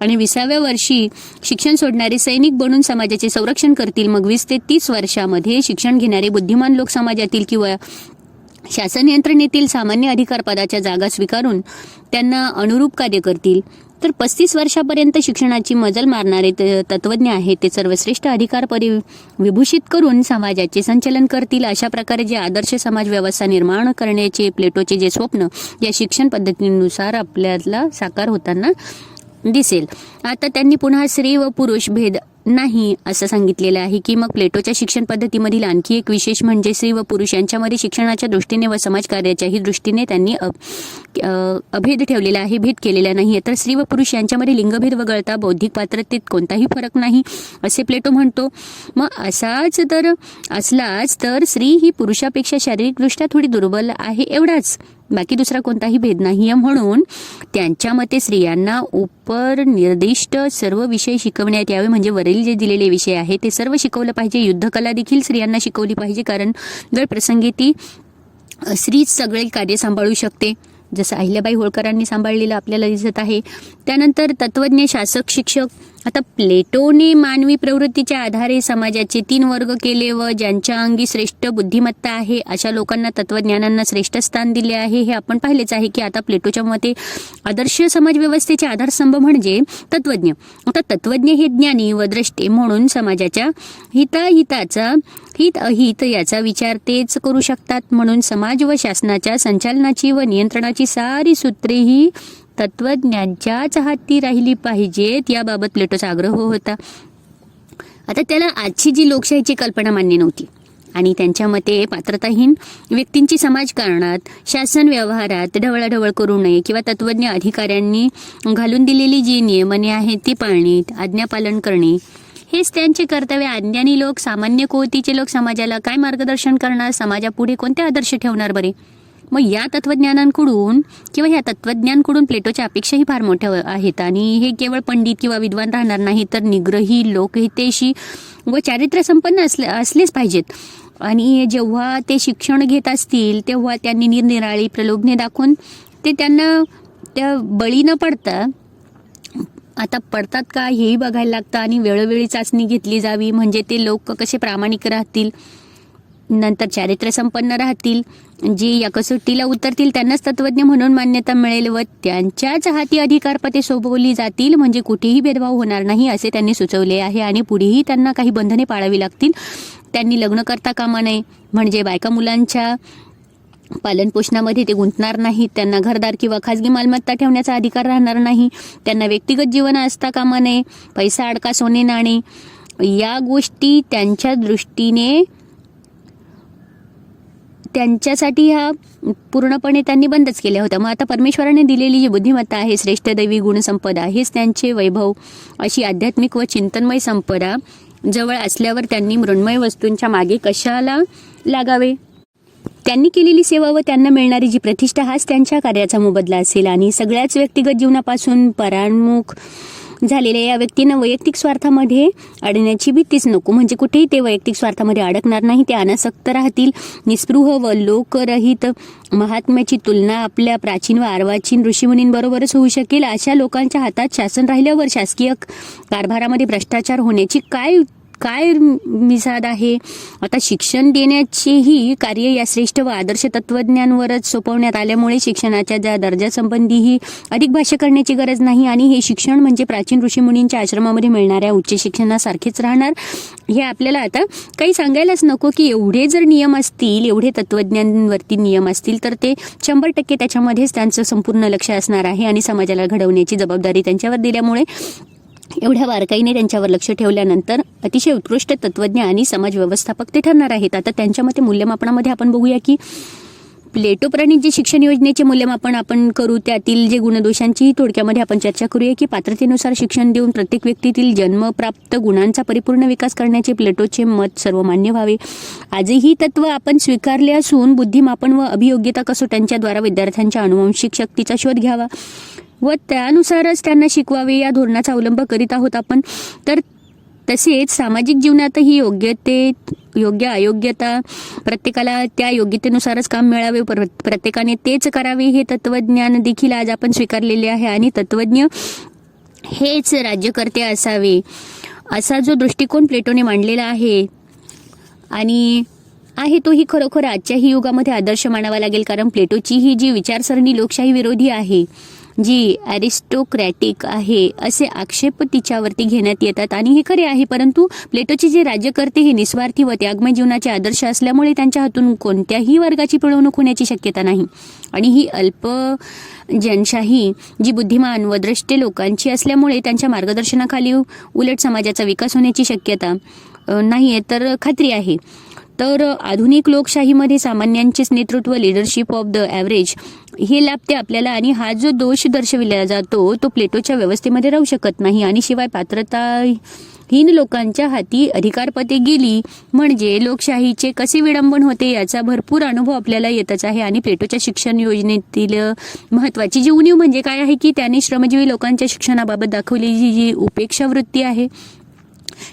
आणि 20व्या वर्षी शिक्षण सोडणारे सैनिक बनून समाजाचे संरक्षण करतील. मग 20 ते 30 वर्षामध्ये शिक्षण घेणारे बुद्धिमान लोक समाजातील किंवा शासन यंत्रणेतील सामान्य अधिकार पदाच्या जागा स्वीकारून त्यांना अनुरूप कार्य करतील. तर 35 वर्षापर्यंत शिक्षणाची मजल मारणारे तत्त्वज्ञ आहेत ते सर्वश्रेष्ठ अधिकार विभूषित करून समाजाचे संचलन करतील. अशा प्रकारे जे आदर्श समाज व्यवस्था निर्माण करण्याचे प्लेटोचे जे स्वप्न या शिक्षण पद्धतीनुसार आपल्याला साकार होताना दिसेल. आता त्यांनी पुन्हा स्त्री व पुरुष भेद नाही असं सांगितलेलं आहे की मग प्लेटोच्या शिक्षण पद्धतीमधील आणखी एक विशेष म्हणजे स्त्री व पुरुष यांच्यामध्ये शिक्षणाच्या दृष्टीने व समाजकार्याच्याही दृष्टीने त्यांनी अभेद ठेवलेला आहे, भेद केलेला नाही. तर स्त्री व पुरुष यांच्यामध्ये लिंगभेद वगळता बौद्धिक पात्रतेत कोणताही फरक नाही असे प्लेटो म्हणतो. मग असाच तर असलाच तर स्त्री ही पुरुषापेक्षा शारीरिकदृष्ट्या थोडी दुर्बल आहे एवढाच, बाकी दुसरा कोणताही भेद नाही. म्हणून त्यांच्या मते स्त्रियांना उपनिर्दिष्ट सर्व विषय शिकवण्यात यावे, म्हणजे वरील जे दिलेले विषय आहे ते सर्व शिकवलं पाहिजे. युद्धकला देखील स्त्रियांना शिकवली पाहिजे, कारण वेळ प्रसंगी ती स्त्रीच सगळे कार्य सांभाळू शकते, जसं अहिल्याबाई होळकरांनी सांभाळलेलं आपल्याला दिसत आहे. त्यानंतर तत्त्वज्ञ, शासक, शिक्षक. आता प्लेटोने मानवी प्रवृत्तीच्या आधारे समाजाचे 3 वर्ग केले व ज्यांच्या अंगी श्रेष्ठ बुद्धिमत्ता आहे अशा लोकांना तत्त्वज्ञानांना श्रेष्ठ स्थान दिले आहे. हे आपण पाहिलेच आहे की आता प्लेटोच्या मते आदर्श समाज व्यवस्थेचे आधारस्तंभ म्हणजे तत्त्वज्ञ. आता तत्त्वज्ञ हे ज्ञानी व द्रष्टे म्हणून समाजाच्या हिताचा हित अहित याचा विचार तेच करू शकतात. म्हणून समाज व शासनाच्या संचालनाची व नियंत्रणाची सारी सूत्रे ही तत्वज्ञांच्याच हाती राहिली पाहिजेत याबाबत प्लेटोचा आग्रह होता. आता त्याला आजची जी लोकशाहीची कल्पना मान्य नव्हती आणि त्यांच्या मते पात्रताहीन व्यक्तींची समाजकारणात, शासन व्यवहारात ढवळाढवळ करू नये किंवा तत्वज्ञ अधिकाऱ्यांनी घालून दिलेली जी नियमने आहेत ती पाळणे, आज्ञापालन करणे हेच त्यांचे कर्तव्य. अज्ञानी लोक, सामान्य कोटीचे लोक समाजाला काय मार्गदर्शन करणार, समाजापुढे कोणते आदर्श ठेवणार बरे? मग या तत्वज्ञानांकडून किंवा ह्या तत्वज्ञांकडून प्लेटोच्या अपेक्षाही फार मोठ्या आहेत आणि हे केवळ पंडित किंवा विद्वान राहणार नाही तर निग्रही, लोकहितेशी व चारित्र्य संपन्न असलेच पाहिजेत. आणि जेव्हा ते शिक्षण घेत असतील तेव्हा त्यांनी निरनिराळी प्रलोभने दाखवून ते त्यांना त्या बळी न पडता, आता पडतात का हेही बघायला लागतं आणि वेळोवेळी चाचणी घेतली जावी म्हणजे ते लोक कसे प्रामाणिक राहतील, नंतर चारित्र्य संपन्न राहतील, जे या कसोटीला उतरतील त्यांनाच तत्वज्ञ म्हणून मान्यता मिळेल व त्यांच्याच हाती अधिकारपते सोपवली जातील म्हणजे कुठेही भेदभाव होणार नाही असे त्यांनी सुचवले आहे. आणि पुढेही त्यांना काही बंधने पाळावी लागतील. त्यांनी लग्न करता कामा नये म्हणजे बायका मुलांच्या पालनपोषणामध्ये ते गुंतणार नाहीत. त्यांना घरदार किंवा खाजगी मालमत्ता ठेवण्याचा अधिकार राहणार नाही. त्यांना व्यक्तिगत जीवन असता कामा नये. पैसा, अडका, सोने, नाणे या गोष्टी त्यांच्या दृष्टीने त्यांच्यासाठी ह्या पूर्णपणे त्यांनी बंदच केल्या होत्या. मग आता परमेश्वराने दिलेली जी बुद्धिमत्ता आहे, श्रेष्ठ दैवी गुणसंपदा, हेच त्यांचे वैभव, अशी आध्यात्मिक व चिंतनमय संपदा जवळ असल्यावर त्यांनी मृण्मय वस्तूंच्या मागे कशाला लागावे? त्यांनी केलेली सेवा व त्यांना मिळणारी जी प्रतिष्ठा हाच त्यांच्या कार्याचा मोबदला असेल. आणि सगळ्याच व्यक्तिगत जीवनापासून परान्मुख झालेल्या या व्यक्तींना वैयक्तिक स्वार्थामध्ये अडण्याची भीतीच नको. म्हणजे कुठेही ते वैयक्तिक स्वार्थामध्ये अडकणार नाही, ते अनासक्त राहतील. निस्पृह व लोकरहित महात्म्याची तुलना आपल्या प्राचीन व अर्वाचीन ऋषीमुनींबरोबरच होऊ शकेल. अशा लोकांच्या हातात शासन राहिल्यावर शासकीय कारभारामध्ये भ्रष्टाचार होण्याची काय मिसाद आहे? आता शिक्षण देण्याचेही कार्य या श्रेष्ठ व आदर्श तत्वज्ञांवरच सोपवण्यात आल्यामुळे शिक्षणाच्या ज्या दर्जासंबंधीही अधिक भाष्य करण्याची गरज नाही आणि हे शिक्षण म्हणजे प्राचीन ऋषीमुनींच्या आश्रमामध्ये मिळणाऱ्या उच्च शिक्षणासारखेच राहणार. हे आपल्याला आता काही सांगायलाच नको की एवढे जर नियम असतील, एवढे तत्वज्ञांवरती नियम असतील तर ते 100% त्याच्यामध्येच त्यांचं संपूर्ण लक्ष असणार आहे आणि समाजाला घडवण्याची जबाबदारी त्यांच्यावर दिल्यामुळे एवढ्या बारकाईने त्यांच्यावर लक्ष ठेवल्यानंतर अतिशय उत्कृष्ट तत्वज्ञ आणि समाज व्यवस्थापक ते ठरणार आहेत. आता त्यांच्या मते मूल्यमापनामध्ये आपण बघूया की प्लेटो प्रणीत जे शिक्षण योजनेचे मूल्यमापन आपण करू त्यातील जे गुणदोषांचीही थोडक्यामध्ये आपण चर्चा करूया की पात्रतेनुसार शिक्षण देऊन प्रत्येक व्यक्तीतील जन्मप्राप्त गुणांचा परिपूर्ण विकास करण्याचे प्लेटोचे मत सर्वमान्य व्हावे. आजही तत्व आपण स्वीकारले असून बुद्धिमापन व अभियोग्यता कसोट्यांच्याद्वारा विद्यार्थ्यांच्या अनुवंशिक शक्तीचा शोध घ्यावा व त्यानुसारच त्यांना शिकवावे या धोरणाचा अवलंब करीत आहोत आपण. तर तसेच सामाजिक जीवनातही योग्य अयोग्यता प्रत्येकाला त्या योग्यतेनुसारच काम मिळावे, प्रत्येकाने तेच करावे हे तत्वज्ञान देखील आज आपण स्वीकारलेले आहे. आणि तत्वज्ञ हेच राज्यकर्ते असावे असा जो दृष्टिकोन प्लेटोने मांडलेला आहे आणि तोही खरोखर आजच्याही युगामध्ये आदर्श मानावा लागेल. कारण प्लेटोची ही जी विचारसरणी लोकशाही विरोधी आहे, जी ॲरिस्टोक्रॅटिक आहे असे आक्षेप तिच्यावरती घेण्यात येतात आणि हे खरे आहे. परंतु प्लेटोचे जे राज्यकर्ते हे निस्वार्थी व त्यागमय जीवनाचे आदर्श असल्यामुळे त्यांच्या हातून कोणत्याही वर्गाची पिळवणूक होण्याची शक्यता नाही. आणि ही अल्प जनशाही जी बुद्धिमान व द्रष्टे लोकांची असल्यामुळे त्यांच्या मार्गदर्शनाखाली उलट समाजाचा विकास होण्याची शक्यता नाही आहे तर खात्री आहे. तर आधुनिक लोकशाहीमध्ये सामान्यांचेच नेतृत्व, लिडरशिप ऑफ द ॲव्हरेज हे लाभते आपल्याला. आणि हा जो दोष दर्शविला जातो तो प्लेटोच्या व्यवस्थेमध्ये राहू शकत नाही. आणि शिवाय पात्रताहीन लोकांच्या हाती अधिकारपते गेली म्हणजे लोकशाहीचे कसे विडंबन होते याचा भरपूर अनुभव आपल्याला येतच आहे. आणि प्लेटोच्या शिक्षण योजनेतील महत्त्वाची जी उणीव म्हणजे काय आहे की त्याने श्रमजीवी लोकांच्या शिक्षणाबाबत दाखवलेली जी उपेक्षा वृत्ती आहे,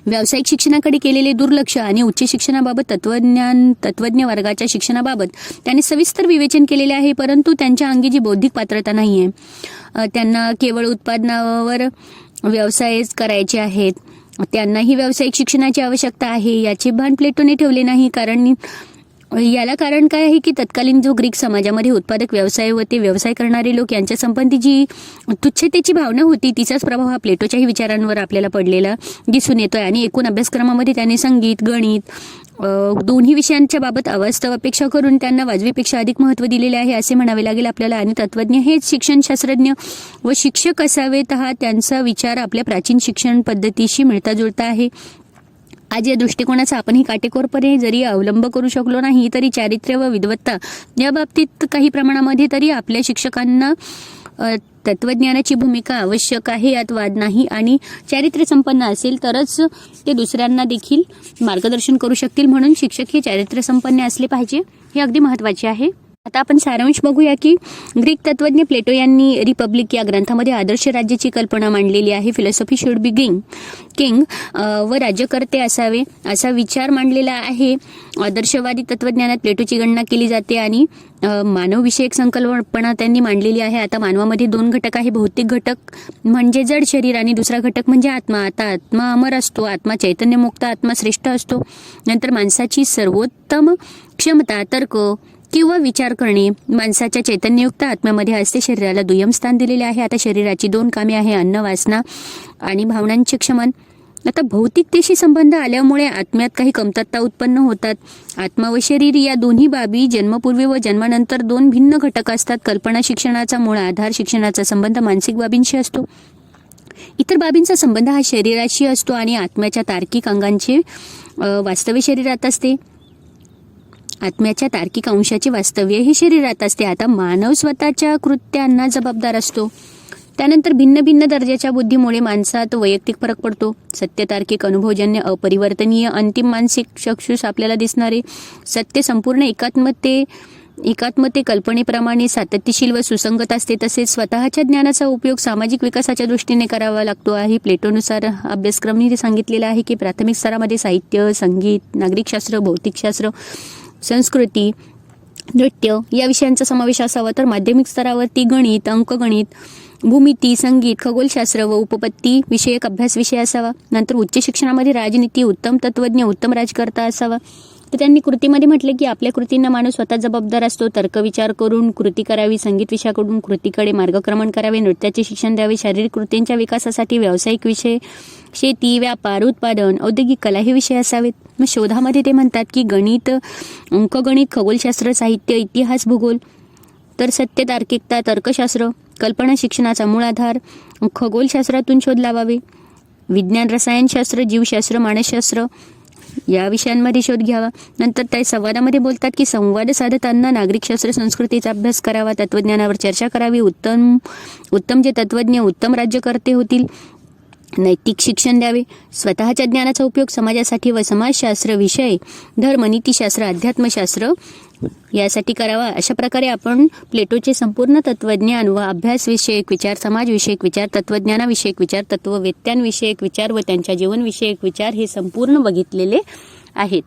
व्यावसायिक शिक्षणाकडे केलेले दुर्लक्ष आणि उच्च शिक्षणाबाबत तत्वज्ञ वर्गाच्या शिक्षणाबाबत त्याने सविस्तर विवेचन केलेले आहे. परंतु त्यांच्या अंगी जी बौद्धिक पात्रता नाही आहे, त्यांना केवळ उत्पादनावर व्यवसायच करायचे आहेत, त्यांनाही व्यावसायिक शिक्षणाची आवश्यकता आहे याचे भान प्लेटोने ठेवले नाही. याला कारण काय आहे की तत्कालीन जो ग्रीक समाजामध्ये उत्पादक व्यवसाय व ते व्यवसाय करणारे लोक यांच्या संबंधी जी तुच्छतेची भावना होती तिचाच प्रभाव हा प्लेटोच्याही विचारांवर आपल्याला पडलेला दिसून येतोय. आणि एकूण अभ्यासक्रमामध्ये त्याने संगीत, गणित दोन्ही विषयांच्या बाबत अवास्तव अपेक्षा करून त्यांना वाजवीपेक्षा अधिक महत्त्व दिलेले आहे असे म्हणावे लागेल आपल्याला. आणि तत्वज्ञ हेच शिक्षणशास्त्रज्ञ व शिक्षक असावेत हा त्यांचा विचार आपल्या प्राचीन शिक्षण पद्धतीशी मिळता जुळता आहे. आज या दृष्टिकोनाचा आपणही काटेकोरपणे जरी अवलंब करू शकलो नाही तरी चारित्र्य व विद्वत्ता या बाबतीत काही प्रमाणामध्ये तरी आपल्या शिक्षकांना तत्वज्ञानाची भूमिका आवश्यक आहे, यात वाद नाही. आणि चारित्र्य संपन्न असेल तरच ते दुसऱ्यांना देखील मार्गदर्शन करू शकतील. म्हणून शिक्षक हे चारित्र्य संपन्न असले पाहिजे, हे अगदी महत्त्वाचे आहे. आता आपण सारांश बघूया की ग्रीक तत्वज्ञ प्लेटो यांनी रिपब्लिक या ग्रंथामध्ये आदर्श राज्याची कल्पना मांडलेली आहे. फिलॉसॉफी शुड बी किंग व राज्यकर्ते असावे असा विचार मांडलेला आहे. आदर्शवादी तत्वज्ञानात प्लेटोची गणना केली जाते आणि मानवविषयक संकल्पना त्यांनी मांडलेली आहे. आता मानवामध्ये दोन घटक आहे, भौतिक घटक म्हणजे जड शरीर आणि दुसरा घटक म्हणजे आत्मा. आता आत्मा अमर असतो, आत्मा चैतन्यमुक्त, आत्मा श्रेष्ठ असतो. नंतर माणसाची सर्वोत्तम क्षमता तर्क किंवा विचार करणे माणसाच्या चैतन्ययुक्त आत्म्यामध्ये असते. शरीराला दुय्यम स्थान दिलेले आहे. आता शरीराची दोन कामे आहे, अन्न, वासना आणि भावनांचे क्षमन. आता भौतिकतेशी संबंध आल्यामुळे आत्म्यात काही कमतरता उत्पन्न होतात. आत्मा व शरीर या दोन्ही बाबी जन्मपूर्वी व जन्मानंतर दोन भिन्न घटक असतात. कल्पना शिक्षणाचा मूळ आधार, शिक्षणाचा संबंध मानसिक बाबींशी असतो. इतर बाबींचा संबंध हा शरीराशी असतो आणि आत्म्याच्या तार्किक अंगांचे वास्तव्य शरीरात असते. आत्म्याच्या तार्किक अंशाचे वास्तव्य हे शरीरात असते. आता मानव स्वतःच्या कृत्यांना जबाबदार असतो. त्यानंतर भिन्न भिन्न दर्जाच्या बुद्धीमुळे माणसात वैयक्तिक फरक पडतो. सत्य तार्किक अनुभवजन्य अपरिवर्तनीय अंतिम मानसिक चक्षुष आपल्याला दिसणारे सत्य संपूर्ण एकात्मते कल्पनेप्रमाणे सातत्यशील व सुसंगत असते. तसेच स्वतःच्या ज्ञानाचा उपयोग सामाजिक विकासाच्या दृष्टीने करावा लागतो आहे. प्लेटोनुसार अभ्यासक्रमने सांगितलेलं आहे की प्राथमिक स्तरामध्ये साहित्य, संगीत, नागरिकशास्त्र, भौतिकशास्त्र, संस्कृती, नृत्य या विषयांचा समावेश असावा. तर माध्यमिक स्तरावरती गणित, अंकगणित, भूमिती, संगीत, खगोलशास्त्र व उपपत्ती विषयक अभ्यास विषय असावा. नंतर उच्च शिक्षणामध्ये राजनीती, उत्तम तत्वज्ञ, उत्तम राजकर्ता असावा. तर त्यांनी कृतीमध्ये म्हटले की आपल्या कृतींना माणूस स्वतः जबाबदार असतो. तर्क विचार करून कृती करावी, संगीत विषयाकडून कृतीकडे मार्गक्रमण करावे, नृत्याचे शिक्षण द्यावे, शारीरिक कृतींच्या विकासासाठी व्यावसायिक विषय, शेती, व्यापार, उत्पादन, औद्योगिक कला हे विषय असावेत. मग शोधामध्ये ते म्हणतात की गणित, अंकगणित, खगोलशास्त्र, साहित्य, इतिहास, भूगोल, तर सत्य, तार्किकता, तर्कशास्त्र, कल्पना शिक्षणाचा मूळ आधार, खगोलशास्त्रातून शोध लावावे, विज्ञान, रसायनशास्त्र, जीवशास्त्र, मानसशास्त्र या विषयांमध्ये शोध घ्यावा. नंतर त्या संवादामध्ये बोलतात की संवाद साधताना नागरिकशास्त्र, संस्कृतीचा अभ्यास करावा, तत्वज्ञानावर चर्चा करावी, उत्तम जे तत्वज्ञ उत्तम राज्यकर्ते होतील, नैतिक शिक्षण द्यावे, स्वतःच्या ज्ञानाचा उपयोग समाजासाठी व समाजशास्त्र, विषय, धर्म, नीतिशास्त्र, अध्यात्मशास्त्र यासाठी करावा. अशा प्रकारे आपण प्लेटोचे संपूर्ण तत्वज्ञान व अभ्यासविषयक विचार, समाजविषयक विचार, तत्वज्ञानाविषयक विचार, तत्ववेत्यांविषयक विचार व त्यांच्या जीवनविषयक विचार हे संपूर्ण बघितलेले आहेत.